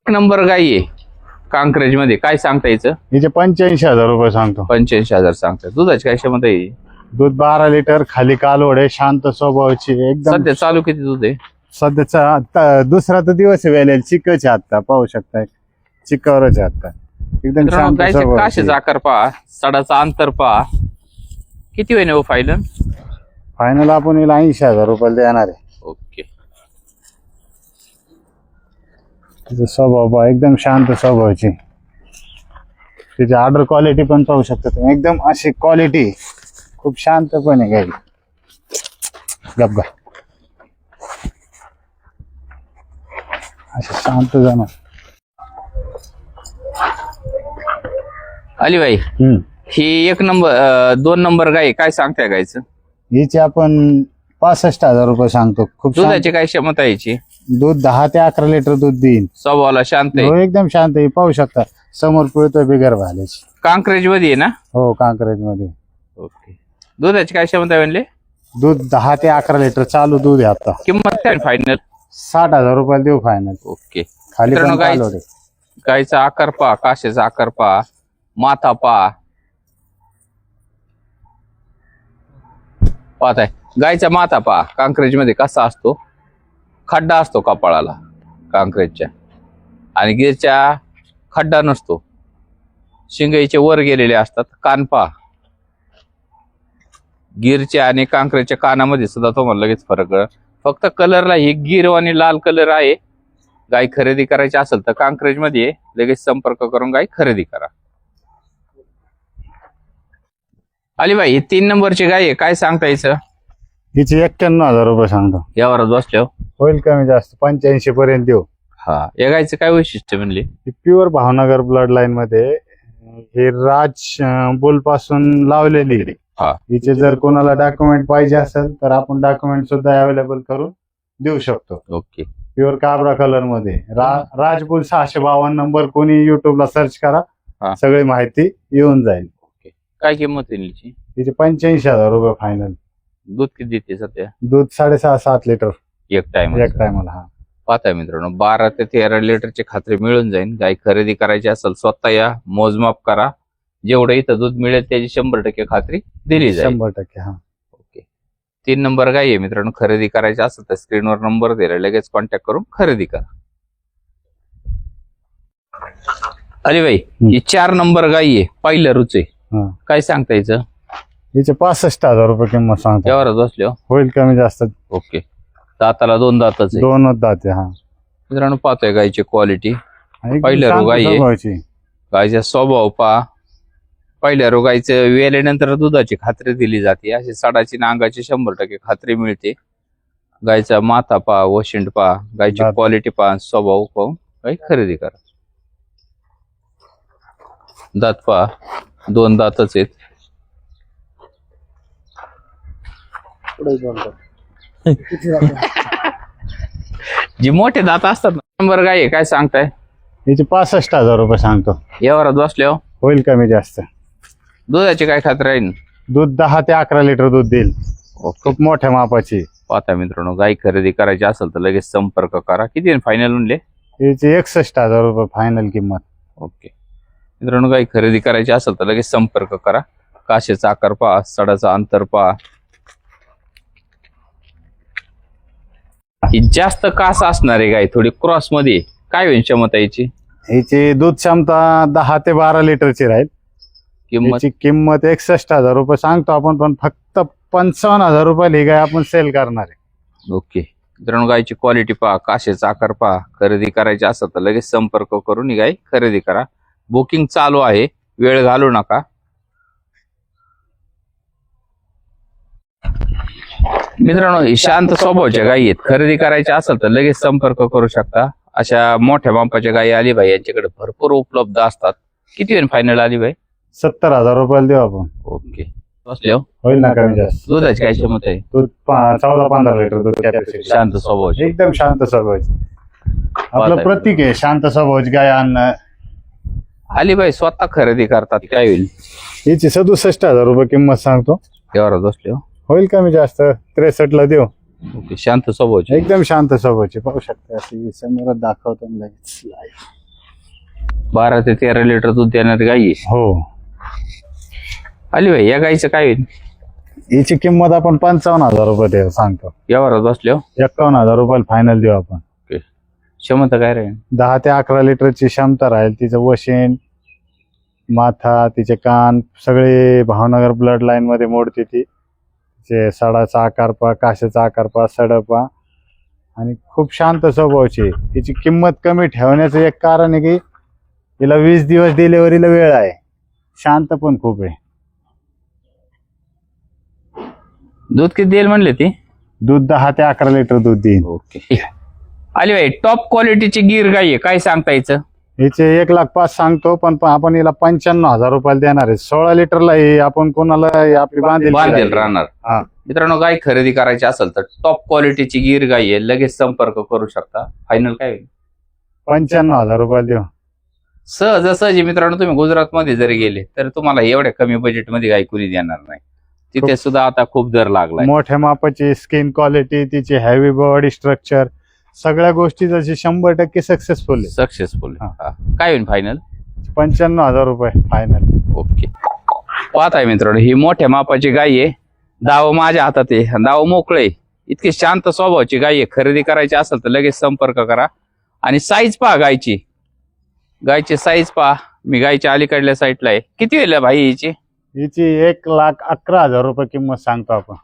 एक नंबर गाई आहे कांक्रेज मध्ये, काय सांगता याचं? हिचे 85,000 रुपये सांगतो. 85,000 सांगता. दुधाची काय क्षमता आहे? दूध 12 लिटर, खाली कालवड आहे, शांत स्वभावाची एकदम. सध्या चालू किती दूध आहे? सध्याचा दुसरा तर दिवस वेळेल चिकच आहे, आता पाहू शकताय चिकावरच आहे आता. एकदम शांत गायचे स्वभावाची. काशेचा आकार पहा, सडाचा अंतर पहा, किती होईन हो फायनल? फायनल आपण हिला 80,000 रुपये देणार आहे. ओके. तिचा स्वभाव पहा, एकदम शांत स्वभावाची. तिची ऑर्डर क्वालिटी पण पाहू शकता तुम्ही, एकदम अशी क्वालिटी, खूप शांतपणे गाई. गप्पा असे शांत जाणार. अली भाई, ही एक नंबर 2 नंबर गाय, काय सांगताय गायचं? हिची आपण 65,000 रुपये सांगतो. खूप शांत. दुधाची काय क्षमता याची? दूध 10 ते 11 लिटर दूध देईन. स्वभावाला शांत हो, आहे, एकदम शांत आहे. पाहू शकता समोर पिळतोय बिगर भाल्याची. कांक्रेज मध्ये आहे ना? हो, कांक्रेज मध्ये. ओके. दुधाची काय क्षमता म्हणले? दूध 10 ते 11 लिटर चालू दूध आहे आता. किंमत काय फायनल? 60,000 रुपये देऊ फायनल. ओके. खाली पण मित्रांनो, कालवड आहे. गायचा आकार पहा, काशेचा आकार पहा, माथा पहा. पाहताय गायचा माथा पहा, कांक्रेज मध्ये कसा असतो, खड्डा असतो कपाळाला कांक्रेजच्या, आणि गिरच्या खड्डा नसतो. शिंगाईचे वर गेलेले असतात. कान पहा, गिरच्या आणि कांक्रेजच्या कानामध्ये सुद्धा तुम्हाला लगेच फरक कळेल. फक्त कलरला ही गिर आणि लाल कलर आहे. गाय खरेदी करायची असेल तर कांक्रेज मध्ये लगेच संपर्क करून गाय खरेदी करा. अलीबाई, ही 3 नंबरची गाय आहे, काय सांगता यायचं? हिची 91,000 रुपये सांगतो. यावरच बसल्यावर होईल कमी जास्त 85 पर्यंत देऊ. हा, या गायचं काय वैशिष्ट्य म्हणले? प्युअर भावनगर ब्लड लाईन मध्ये हे राज बुल पासून लावलेली आहे. हा. हिचे जर कोणाला डॉक्युमेंट पाहिजे असेल तर आपण डॉक्युमेंट सुद्धा अवेलेबल करून देऊ शकतो. ओके. प्युअर काबरा कलर मध्ये राजबुल 652 नंबर, कोणी युट्यूबला सर्च करा, हा. सगळी माहिती येऊन जाईल. काय किंमत आहे हिची? तिचे 85,000 रुपये फायनल. दूध किती देते सध्या? दूध 6.5-7 लिटर एक टाइम. टायमाला. हा, पाहताय मित्रांनो, 12 ते 13 लिटरची खात्री मिळून जाईल. गाय खरेदी करायची असेल स्वतः या, मोजमाप करा, जेवढं इथं दूध मिळेल त्याची 100% खात्री दिली जाईल. 100%. हा. ओके. 3 नंबर गाय आहे मित्रांनो, खरेदी करायची असेल तर स्क्रीनवर नंबर दिला, लगेच कॉन्टॅक्ट करून खरेदी करा. अली भाई, ही 4 नंबर गाय आहे, पहिल्या रुचे, हा. काय सांगता यायचं? हिचे 65,000 रुपये किंमत सांगतो. यावरच बसलो. होईल कमी जास्त. ओके. दाताला 2 दातच आहे 2 दाते. हा. मित्रांनो, पाहतोय गायची क्वालिटी, एकदम पहिल्या शांत रोगाई आहे. स्वभावाची. गायचा स्वभाव पहा. पहिल्या रोगायचं वेल्यानंतर दुधाची खात्री दिली जाते. अशी सडाची नांगाची 100% खात्री मिळते. गायचा माथा पहा, वशिंड पहा, गायची दात. क्वालिटी पहा, स्वभाव पाहून गाय खरेदी करा. दात पहा, 2 दातच आहेत. जी मोठे दात असतात ना, नंबर गाय आहे, काय सांगताय? हिचे 65,000 रुपये सांगतो. यावरात बसल्यावर होईल कमी जास्त. दुधाची काय खात्री राहील? दूध 10 ते 11 लिटर दूध देईल. ओके. खूप मोठ्या मापाची. पाहता मित्रांनो, गाय खरेदी करायची असेल तर लगेच संपर्क करा. किती फायनल म्हणले? हिचे 61,000 रुपये फायनल किंमत. ओके. मित्रांनो, गाय खरेदी करायची असेल तर लगेच संपर्क करा. काशेचा आकार पहा, सडाचा अंतर पहा. ही जास्त कास असणारी गाय, थोडी क्रॉस मध्ये, काय होईल क्षमता याची? हिची दूध क्षमता 10 ते 12 लिटरची राहील. किंमत? हिची किंमत 61,000 रुपये सांगतो आपण, पण फक्त 55,000 रुपये ही गाय आपण सेल करणार आहे. ओके. मित्रांनो, गायची क्वालिटी पहा, काशेचा आकार पहा. खरेदी करायची असेल तर लगेच संपर्क करून ही गाय खरेदी करा. बुकिंग चालू आहे, वेळ घालू नका. मित्रांनो, ही शांत स्वभावाच्या गायी आहेत. खरेदी करायची असेल तर लगेच संपर्क करू शकता. अशा मोठ्या मापाच्या गायी अलीबाई यांच्याकडे भरपूर उपलब्ध असतात. किती होईल फायनल अलीबाई? 70,000 रुपयाला देऊ आपण. ओके. बसल्या होईल ना कमी जास्त. दुधाची काय क्षमता आहे? दूध 14-15 लिटर दूध कॅपॅसिटी. शांत स्वभावाची. एकदम शांत स्वभावाची. आपलं प्रतीक आहे शांत स्वभावाची गाय आणणं. अलीबाई स्वतः खरेदी करतात, काय होईल? हिची 67,000 रुपये किंमत सांगतो. यावर बसल्या. होईल कमी जास्त 63 ला देऊ. ओके, शांत स्वभावची. एकदम शांत स्वभावची. पाहू शकता अशी समोर दाखवतो मी लगेच live. 12 ते 13 लिटर दूध देणारी गाई आहे. हो, आली भाई, या गाईचं काय होईल याची किंमत आपण 55,000 देऊ सांगतो. व्यवहारात बसल्यावर? 51,000 फायनल देऊ आपण. ओके, क्षमता काय राहील? 10 ते 11 लिटरची क्षमता राहील. तिचं वशीन, माथा, तिचे कान सगळे भावनगर ब्लड लाईन मध्ये मोडते ती. तिचे सडाचा आकार पा, काशाचा आकार पा, सडपा आणि खूप शांत स्वभावची आहे. तिची किंमत कमी ठेवण्याचं एक कारण आहे की तिला 20 दिवस डिलिव्हरीला वेळ आहे. शांत पण खूप आहे. दूध किती देईल म्हणले ती? दूध 10 ते 11 लिटर दूध देईल. ओके. आली भाई, टॉप क्वालिटीची गिर गाई आहे, काय सांगता यायचं? हिचे 1,05,000 सांगतो, पण आपण हिला 95,000 देणार आहे. 16 लिटरला ही आपण कोणाला आपली बांधेल राहणार. हा. मित्रांनो, गाय खरेदी करायची असेल तर टॉप क्वालिटीची गिर गाई आहे, लगेच संपर्क करू शकता. फायनल काय होईल? 95,000 देऊ. सहजासहजी मित्रांनो, तुम्ही गुजरात मध्ये जरी गेले तर तुम्हाला एवढ्या कमी बजेट मध्ये गाय कुणी देणार नाही. तिथे सुद्धा आता खूप दर लागलाय. मोठ्या मापाची स्किन क्वालिटी, तिची हेवी बॉडी स्ट्रक्चर, सगळ्या गोष्टी जशी 100% सक्सेसफुल आहे. सक्सेसफुल. हा. काय होईल फायनल? 95,000 फायनल. ओके. पाहताय मित्रांनो, ही मोठ्या मापाची गाय आहे. दाव माझ्या हातात आहे, दाव मोकळे. इतकी शांत स्वभावाची गाय आहे. खरेदी करायची असेल तर लगेच संपर्क करा. आणि साईज पहा गायची. गायची साईज पहा. मी गायच्या अलीकडल्या साईडला आहे. किती होईल भाई हिची? हिची 1,11,000 किंमत सांगतो आपण.